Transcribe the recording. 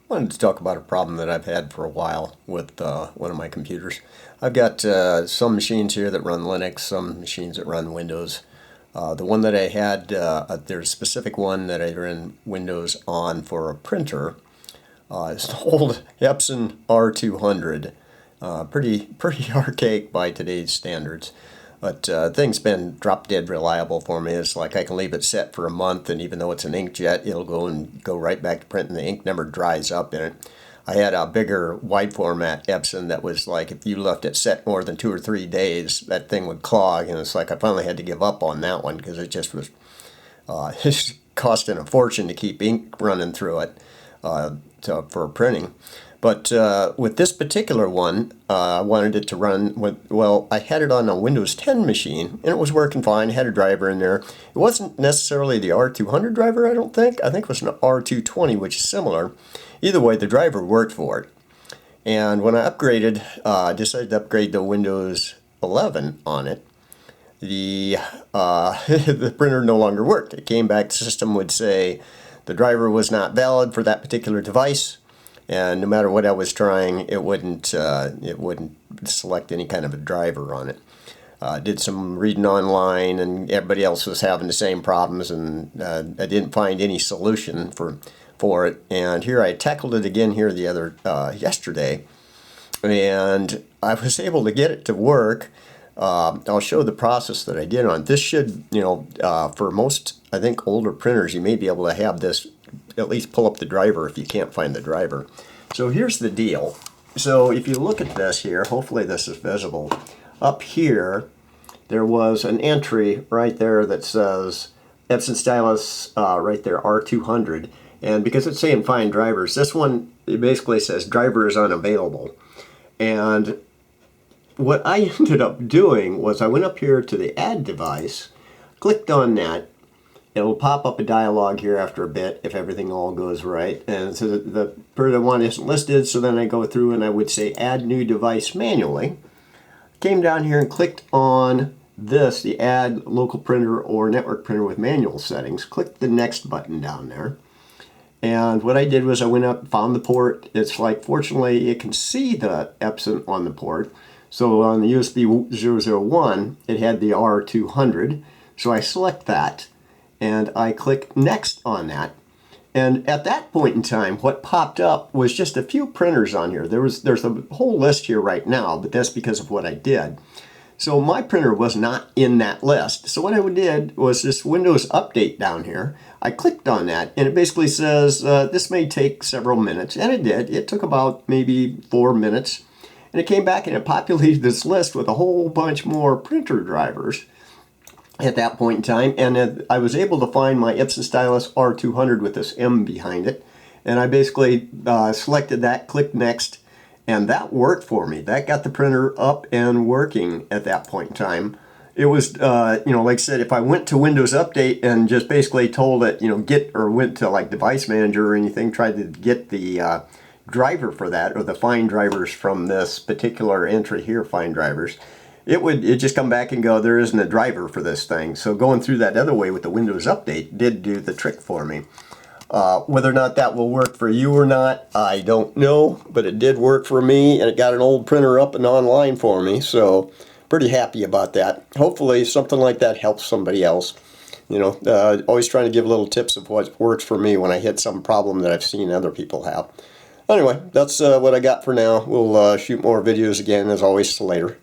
Wanted to talk about a problem that I've had for a while with one of my computers. I've got some machines here that run Linux, some machines that run Windows. The one that I had, there's a specific one that I ran Windows on for a printer. It's an old Epson R200, pretty archaic by today's standards. But thing's been drop dead reliable for me. It's like I can leave it set for a month, and even though it's an inkjet, it'll go right back to print, and the ink never dries up in it. I had a bigger wide format Epson that was like if you left it set more than 2 or 3 days, that thing would clog, and it's like I finally had to give up on that one because it just was it's costing a fortune to keep ink running through it for printing. But with this particular one, I wanted it to run well, I had it on a Windows 10 machine, and it was working fine. I had a driver in there. It wasn't necessarily the R200 driver, I don't think. I think it was an R220, which is similar. Either way, the driver worked for it. And when I upgraded, decided to upgrade to Windows 11 on it, the the printer no longer worked. It came back, the system would say the driver was not valid for that particular device. And no matter what I was trying, it wouldn't select any kind of a driver on it. Did some reading online, and everybody else was having the same problems, and I didn't find any solution for it. And here I tackled it again here the other yesterday, and I was able to get it to work. I'll show the process that I did on it. This should, for most, I think, older printers, you may be able to have this at least pull up the driver if you can't find the driver. So here's the deal. So if you look at this here, hopefully this is visible. Up here, there was an entry right there that says Epson stylus right there, R200. And because it's saying find drivers, this one, it basically says driver is unavailable. And what I ended up doing was I went up here to the add device, clicked on that. It'll pop up a dialog here after a bit if everything all goes right. And so the printer one isn't listed, so then I go through and I would say add new device manually. Came down here and clicked on this, the add local printer or network printer with manual settings. Clicked the next button down there. And what I did was I went up, found the port. It's like, fortunately, it can see the Epson on the port. So on the USB 001, it had the R200. So I select that, and I click next on that. And at that point in time, what popped up was just a few printers on here. There's a whole list here right now, but that's because of what I did. So my printer was not in that list. So what I did was this Windows Update down here. I clicked on that, and it basically says this may take several minutes, and it did. It took about maybe 4 minutes, and it came back and it populated this list with a whole bunch more printer drivers at that point in time, and I was able to find my Epson stylus R200 with this M behind it, and I basically selected that, clicked next, and that worked for me. That got the printer up and working at that point in time. It was, like I said, if I went to Windows Update and just basically told it, went to like Device Manager or anything, tried to get the driver for that, or the find drivers from this particular entry here, find drivers, it just come back and go, there isn't a driver for this thing. So going through that other way with the Windows Update did do the trick for me. Whether or not that will work for you or not, I don't know, but it did work for me, and it got an old printer up and online for me, so pretty happy about that. Hopefully something like that helps somebody else. Always trying to give little tips of what works for me when I hit some problem that I've seen other people have. Anyway, that's what I got for now. We'll shoot more videos again, as always, later.